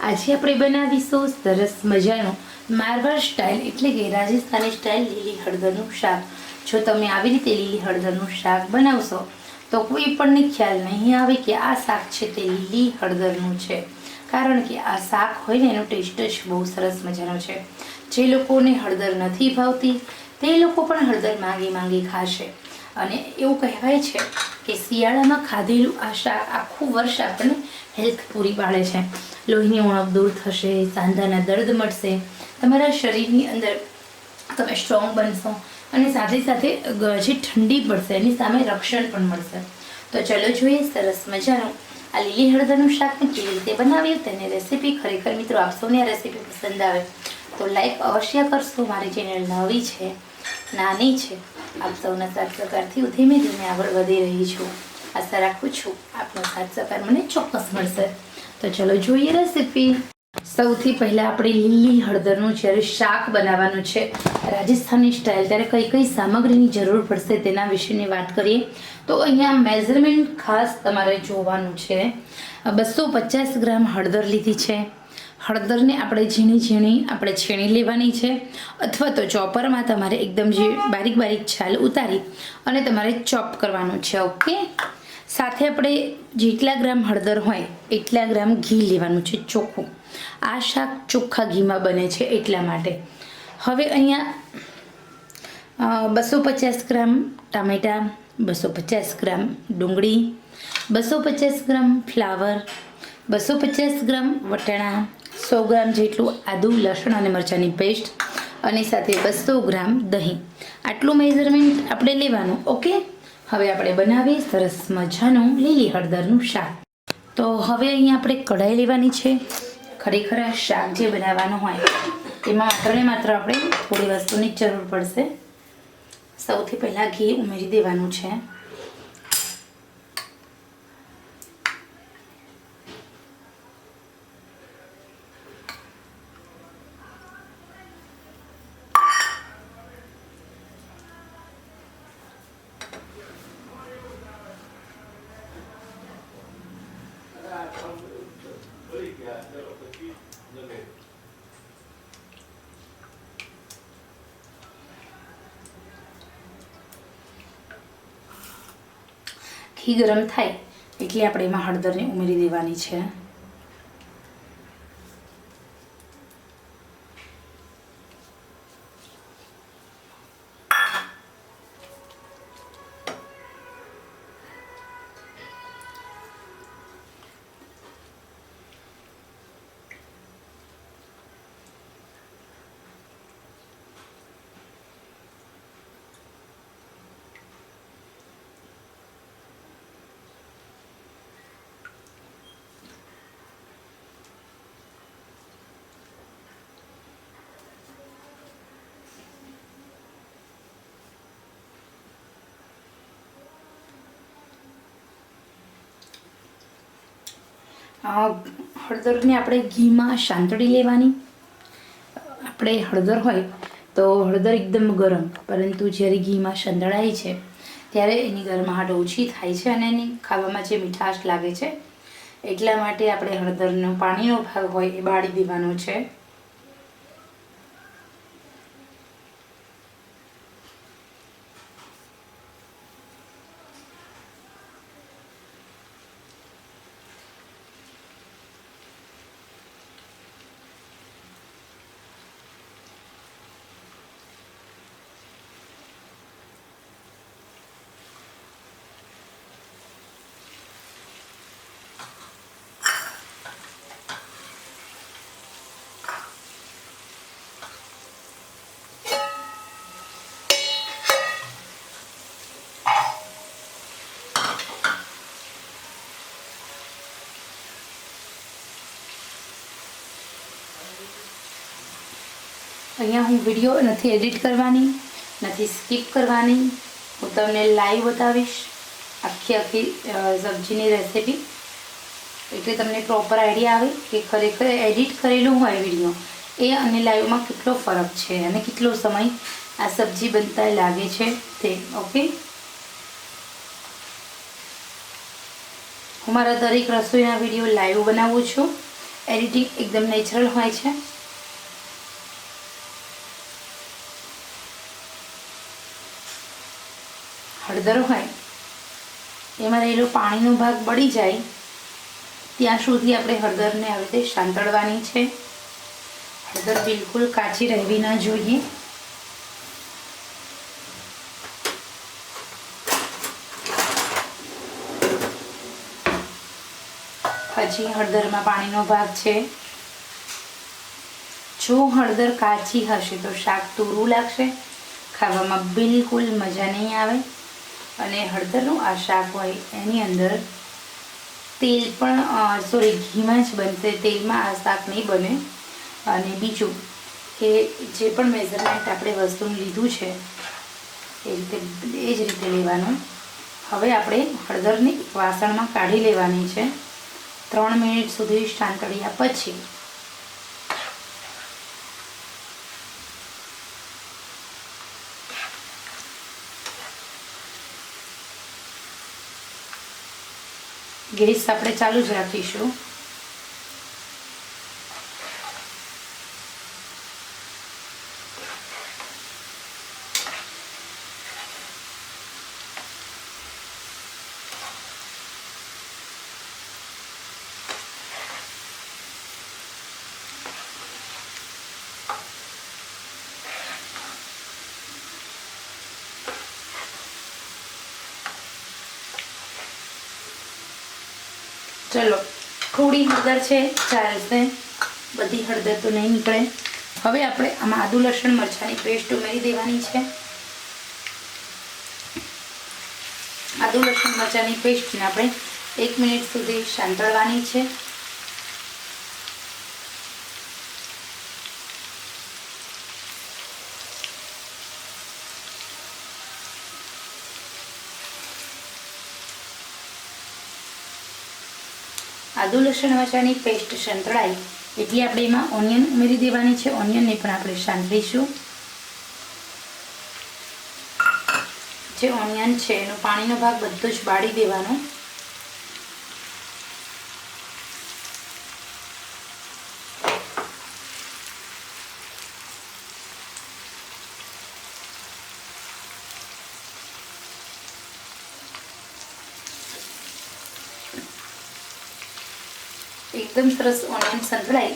આજે આપણે બનાવીશું સરસ મજાનું મારવાડ સ્ટાઇલ એટલે કે રાજસ્થાની સ્ટાઇલ લીલી હળદરનું શાક. જો તમે આવી રીતે લીલી હળદરનું શાક બનાવશો તો કોઈ પણને ખ્યાલ નહીં આવે કે આ શાક છે તે લીલી હળદરનું છે, કારણ કે આ શાક હોય ને એનો ટેસ્ટ જ બહુ સરસ મજાનો છે. જે લોકોને હળદર નથી ભાવતી તે લોકો પણ હળદર માંગી ખાશે. અને એવું કહેવાય છે કે શિયાળામાં ખાધેલું આ શાક આખું વર્ષ આપણને હેલ્થ પૂરી પાડે છે. લોહીની ઉણપ દૂર થશે, સાંધાના દર્દ મળશે, તમારા શરીરની અંદર તમે સ્ટ્રોંગ બનશો અને સાથે સાથે જે ઠંડી પડશે એની સામે રક્ષણ પણ મળશે. તો ચલો જોઈએ સરસ મજાનું આ લીલી હળદરનું શાકને કેવી રીતે બનાવ્યું તેની રેસીપી. ખરેખર મિત્રો આપ સૌને આ રેસીપી પસંદ આવે તો લાઈક અવશ્ય કરશો. મારી ચેનલ નવી છે, નાની છે, આપ સૌના સાથ સહકારથી હું ધીમે ધીમે આગળ વધી રહી છું. આશા રાખું છું આપનો સાથ સહકાર મને ચોક્કસ મળશે. તો ચલો જોઈએ રેસીપી. સૌથી પહેલાં આપણે લીલી હળદરનું જ્યારે શાક બનાવવાનું છે રાજસ્થાની સ્ટાઇલ, ત્યારે કઈ કઈ સામગ્રીની જરૂર પડશે તેના વિશેની વાત કરીએ તો અહીંયા મેઝરમેન્ટ ખાસ તમારે જોવાનું છે. 250 ગ્રામ હળદર લીધી છે. હળદરને આપણે ઝીણી છીણી લેવાની છે, અથવા તો ચોપરમાં તમારે એકદમ જે બારીક છાલ ઉતારી અને તમારે ચોપ કરવાનું છે. ઓકે. સાથે આપણે જેટલા ગ્રામ હળદર હોય એટલા ગ્રામ ઘી લેવાનું છે ચોખ્ખું. આ શાક ચોખ્ખા ઘીમાં બને છે એટલા માટે. હવે અહીંયા 250 ગ્રામ ટામેટાં, 250 ગ્રામ ડુંગળી, 250 ગ્રામ ફ્લાવર, 250 ગ્રામ વટાણા, 100 ગ્રામ જેટલું આદું, લસણ અને મરચાંની પેસ્ટ અને સાથે 200 ગ્રામ દહીં. આટલું મેઝરમેન્ટ આપણે લેવાનું. ઓકે. હવે આપણે બનાવીએ સરસ મજાનું લીલી હળદરનું શાક. તો હવે અહીંયા આપણે કઢાઈ લેવાની છે. ખરેખર આ શાક જે બનાવવાનું હોય એમાં માત્ર આપણે થોડી વસ્તુની જ જરૂર પડશે. સૌથી પહેલાં ઘી ઉમેરી દેવાનું છે. ઘી ગરમ થાય એટલે આપણે એમાં હળદરને ઉમેરી દેવાની છે. હળદરને આપણે ઘીમાં સાંતળી લેવાની. આપણે હળદર હોય તો હળદર એકદમ ગરમ, પરંતુ જ્યારે ઘીમાં સંતળાય છે ત્યારે એની ગરમાહટ ઓછી થાય છે અને એની ખાવામાં જે મીઠાશ લાગે છે એટલા માટે આપણે હળદરનો પાણીનો ભાગ હોય એ બાળી દેવાનો છે. અહીંયા હું વિડીયો નથી એડિટ કરવાની, નથી સ્કીપ કરવાની. હું તમને લાઈવ બતાવીશ આખી સબ્જીની રેસીપી, એટલે તમને પ્રોપર આઈડિયા આવે કે ખરેખર એડિટ કરેલું હોય વિડીયો એ અને લાઈવમાં કેટલો ફરક છે અને કેટલો સમય આ સબ્જી બનતા લાગે છે તે. ઓકે. હું મારા દરેક રસોઈના વિડીયો લાઈવ બનાવું છું, એડિટિંગ એકદમ નેચરલ હોય છે. હળદર હોય એમાં રહેલો પાણીનો ભાગ બળી જાય ત્યાં સુધી આપણે હળદરને આવી રીતે સાંતળવાની છે. હળદર બિલકુલ કાચી રહેવી ના જોઈએ. પછી હળદરમાં પાણીનો ભાગ છે. જો હળદર કાચી હશે તો શાક તૂરું લાગશે, ખાવામાં બિલકુલ મજા નહીં આવે. અને હળદરનું આ શાક હોય એની અંદર તેલ પણ ઘીમાં જ બનશે, તેલમાં આ શાક નહીં બને. અને બીજું કે જે પણ મેઝરમેન્ટ આપણે વસ્તુનું લીધું છે એ જ રીતે લેવાનું. હવે આપણે હળદરને એક વાસણમાં કાઢી લેવાની છે. 3 મિનિટ સુધી સાંતળ્યા પછી ગેસ આપણે ચાલુ જ રાખીશું. ચલો, થોડી હળદર છે ચાલશે, બધી હળદર તો નહીં નીકળે. હવે આપણે આમાં આદુ લસણ મરચાંની પેસ્ટ ઉમેરી દેવાની છે. આદુ લસણ મરચાંની પેસ્ટને આપણે 1 મિનિટ સુધી સાંતળવાની છે. આદુ લસણ મરચાંની પેસ્ટ સંતળાય એટલે આપણે એમાં ઓનિયન ઉમેરી દેવાની છે. ઓનિયનને પણ આપણે સાંતળીશું. જે ઓનિયન છે એનો પાણીનો ભાગ બધો જ બાળી દેવાનો. એકદમ સરસ ઓનિયન સંતળાય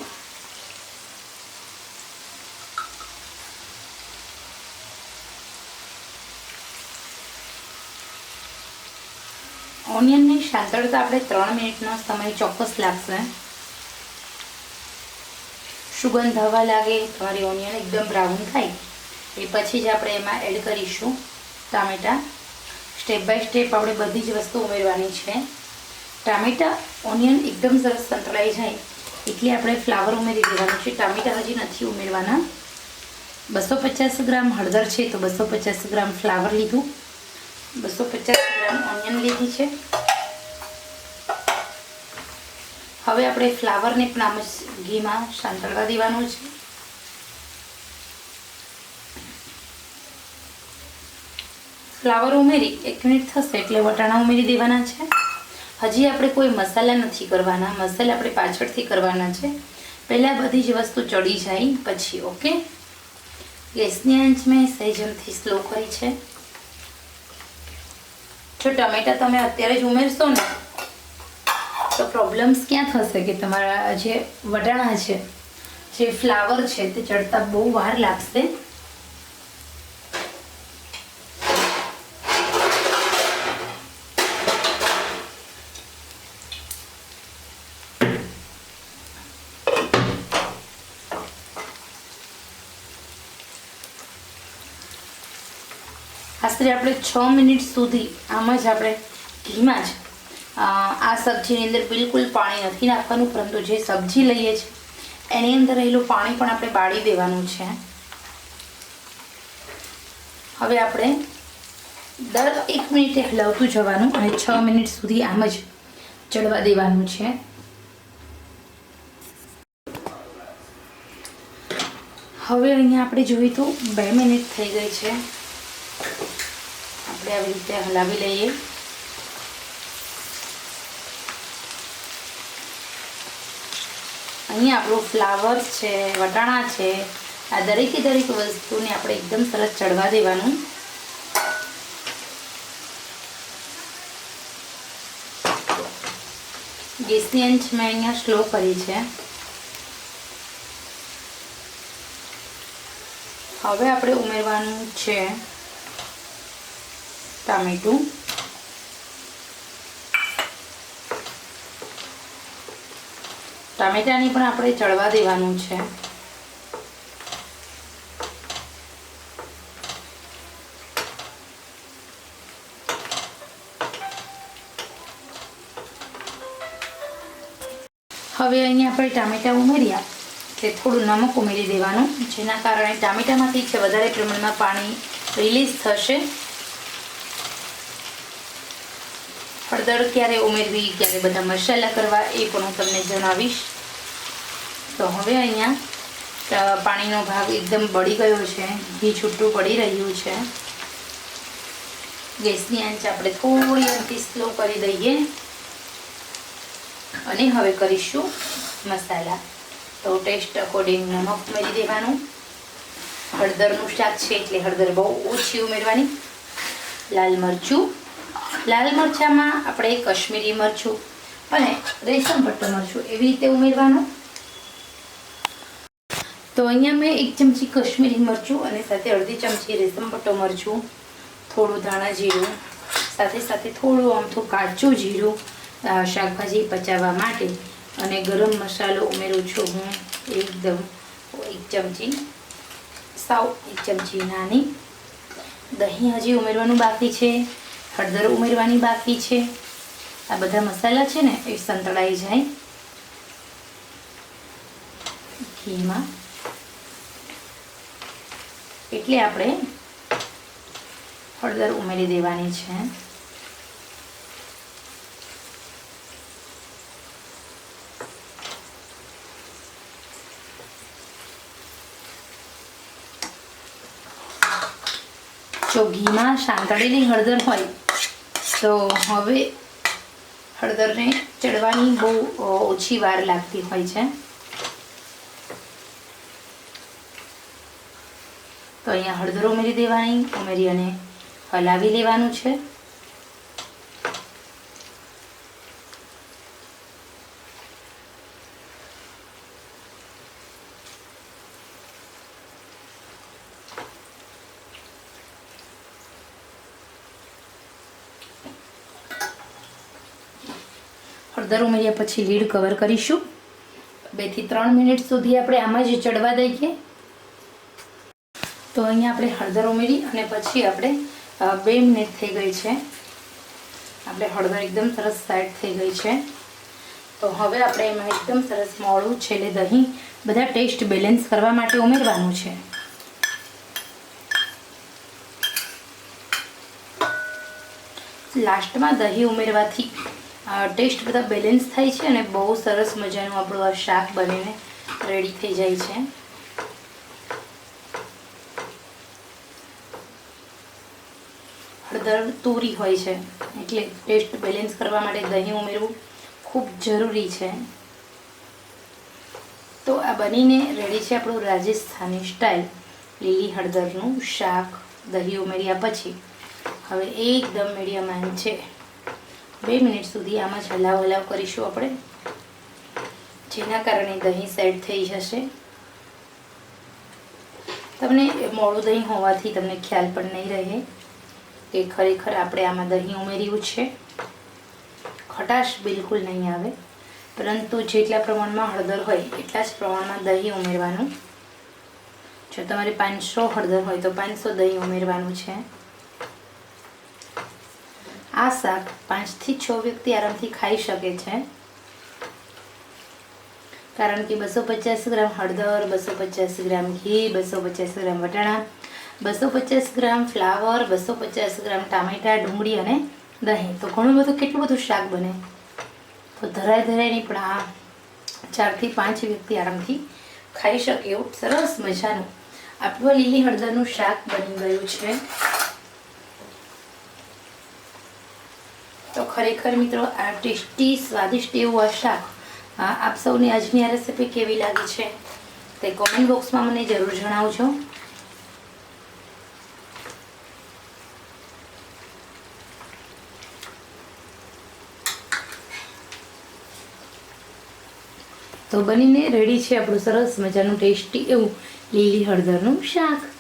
ઓનિયનને સાંતળતા આપણે 3 મિનિટનો સમય ચોક્કસ લાગશે. સુગંધ હવા લાગે, તમારી ઓનિયન એકદમ બ્રાઉન થાય એ પછી જ આપણે એમાં એડ કરીશું ટામેટાં. સ્ટેપ બાય સ્ટેપ આપણે બધી જ વસ્તુ ઉમેરવાની છે. ટામેટાં ઓનિયન એકદમ સરસ સંતળાઈ જાય એટલે આપણે ફ્લાવર ઉમેરી દેવાનું છે. ટામેટાં હજી નથી ઉમેરવાના. 250 ગ્રામ હળદર છે તો 250 ગ્રામ ફ્લાવર લીધું, 250 ગ્રામ ઓનિયન લીધી છે. હવે આપણે ફ્લાવરને પણ આમ જ ઘીમાં સાંતળવા દેવાનું છે. ફ્લાવર ઉમેરી 1 મિનિટ થશે એટલે વટાણા ઉમેરી દેવાના છે. હજી આપણે કોઈ મસાલા નથી કરવાના, મસાલા આપણે પાછળથી કરવાના છે. પહેલાં બધી જ વસ્તુ ચડી જાય પછી. ઓકે, ગેસની આંચ મેં સહેજમથી સ્લો કરી છે. જો ટમેટાં તમે અત્યારે જ ઉમેરશો ને તો પ્રોબ્લેમ્સ ક્યાં થશે કે તમારા જે વટાણા છે, જે ફ્લાવર છે તે ચડતા બહુ વાર લાગશે. આશરે આપણે 6 મિનિટ સુધી આમ જ આપણે ઘીમાં જ આ સબ્જીની અંદર બિલકુલ પાણી નથી નાખવાનું, પરંતુ જે સબ્જી લઈએ છીએ એની અંદર રહેલું પાણી પણ આપણે બાળી દેવાનું છે. હવે આપણે દર 1 મિનિટે હલાવતું જવાનું અને 6 મિનિટ સુધી આમ જ ચડવા દેવાનું છે. હવે અહીંયા આપણે જોઈએ તો 2 મિનિટ થઈ ગઈ છે. આપણે આવી રીતે હલાવી લઈએ. અહીંયા આપણું ફ્લાવર છે, વટાણા છે, આ દરેકે દરેક વસ્તુને આપણે એકદમ સરસ ચડવા દેવાનું. ગેસની આંચ મેં અહીંયા સ્લો કરી છે. હવે આપણે ઉમેરવાનું છે ટામેટું. ટામેટાને પણ આપણે ચડવા દેવાનું છે. હવે અહીંયા આપણે ટામેટા ઉમેર્યા એટલે થોડું નમક ઉમેરી દેવાનું, જેના કારણે ટામેટામાંથી છે વધારે પ્રમાણમાં પાણી રિલીઝ થશે. હળદર ક્યારે ઉમેરવી, ક્યારે બધા મસાલા કરવા એ પણ હું તમને જણાવીશ. તો હવે અહીંયા પાણીનો ભાગ એકદમ બળી ગયો છે, ઘી છૂટું પડી રહ્યું છે. ગેસની આંચ આપણે થોડી અંતિ સ્લો કરી દઈએ અને હવે કરીશું મસાલા. તો ટેસ્ટ અકોર્ડિંગ નમક ઉમેરી દેવાનું. હળદરનું શાક છે એટલે હળદર બહુ ઓછી ઉમેરવાની. લાલ મરચું, લાલ મરચામાં આપણે કશ્મીરી મરચું અને રેશમ પટ્ટો મરચું એવી રીતે ઉમેરવાનું. તો અહીંયા મેં 1 ચમચી કશ્મીરી મરચું અને સાથે અડધી ચમચી રેશમ પટ્ટો મરચું, થોડું ધાણા જીરું, સાથે સાથે થોડું અમથું કાચું જીરું શાકભાજી પચાવવા માટે, અને ગરમ મસાલો ઉમેરું છું હું એકદમ 1 ચમચી, સાવ 1 ચમચી નાની. દહીં હજી ઉમેરવાનું બાકી છે, હળદર ઉમેરવાની બાકી છે. આ બધા મસાલા છે ને એ સંતળાઈ જાય ઘીમાં, એટલે આપણે હળદર ઉમેરી દેવાની છે. જો ઘીમાં સાંતળેલી હળદર હોય તો હવે હળદરને ચડવાની બહુ ઓછી વાર લાગતી હોય છે. તો અહીંયા હળદર ઉમેરી દેવાની, ઉમેરી અને હલાવી લેવાનું છે. હળદર ઉમેર્યા પછી લીડ કવર કરીશું. 2 થી 3 મિનિટ સુધી આપણે આમાં જ ચડવા દઈએ. તો અહીંયા આપણે હળદર ઉમેરી અને પછી આપણે 2 મિનિટ થઈ ગઈ છે. આપણે હળદર એકદમ સરસ સાઈડ થઈ ગઈ છે. તો હવે આપણે એમાં એકદમ સરસ મોળું છેલ્લે દહીં બધા ટેસ્ટ બેલેન્સ કરવા માટે ઉમેરવાનું છે. લાસ્ટમાં દહીં ઉમેરવાથી ટેસ્ટ બધા બેલેન્સ થાય છે અને બહુ સરસ મજાનું આપણું આ શાક બનીને રેડી થઈ જાય છે. હળદર તુરી હોય છે એટલે ટેસ્ટ બેલેન્સ કરવા માટે દહીં ઉમેરવું ખૂબ જરૂરી છે. તો આ બનીને રેડી છે આપણું રાજસ્થાની સ્ટાઇલ લીલી હળદરનું શાક. દહીં ઉમેર્યા પછી હવે એકદમ મીડિયમ આંચ છે 2 મિનિટ સુધી આમાં જ હલાવ કરીશું આપણે, જેના કારણે દહીં સેટ થઈ જશે. તમને મોડું દહીં હોવાથી તમને ખ્યાલ પણ નહીં રહે કે ખરેખર આપણે આમાં દહીં ઉમેર્યું છે. ખટાશ બિલકુલ નહીં આવે, પરંતુ જેટલા પ્રમાણમાં હળદર હોય એટલા જ પ્રમાણમાં દહીં ઉમેરવાનું. જો તમારે 500 હળદર હોય તો 500 દહીં ઉમેરવાનું છે. આ શાક 5 થી 6 વ્યક્તિ આરામથી ખાઈ શકે છે, કારણ કે 250 ગ્રામ હળદર, 250 ગ્રામ ઘી, 250 ગ્રામ વટાણા, 250 ગ્રામ ફ્લાવર, 250 ગ્રામ ટામેટા, ડુંગળી અને દહીં. તો ઘણું બધું, કેટલું બધું શાક બને. તો ધરાય પણ આ 4 થી 5 વ્યક્તિ આરામથી ખાઈ શકે એવું સરસ મજાનું આપણું લીલી હળદરનું શાક બની ગયું છે. તો ખરેખર મિત્રો આ ટેસ્ટી સ્વાદિષ્ટ એવું આ શાક આપ સૌની આજની આ રેસીપી કેવી લાગી છે તે કોમેન્ટ બોક્સમાં મને જરૂર જણાવજો. તો બનીને રેડી છે આપણું સરસ મજાનું ટેસ્ટી એવું લીલી હળદરનું શાક.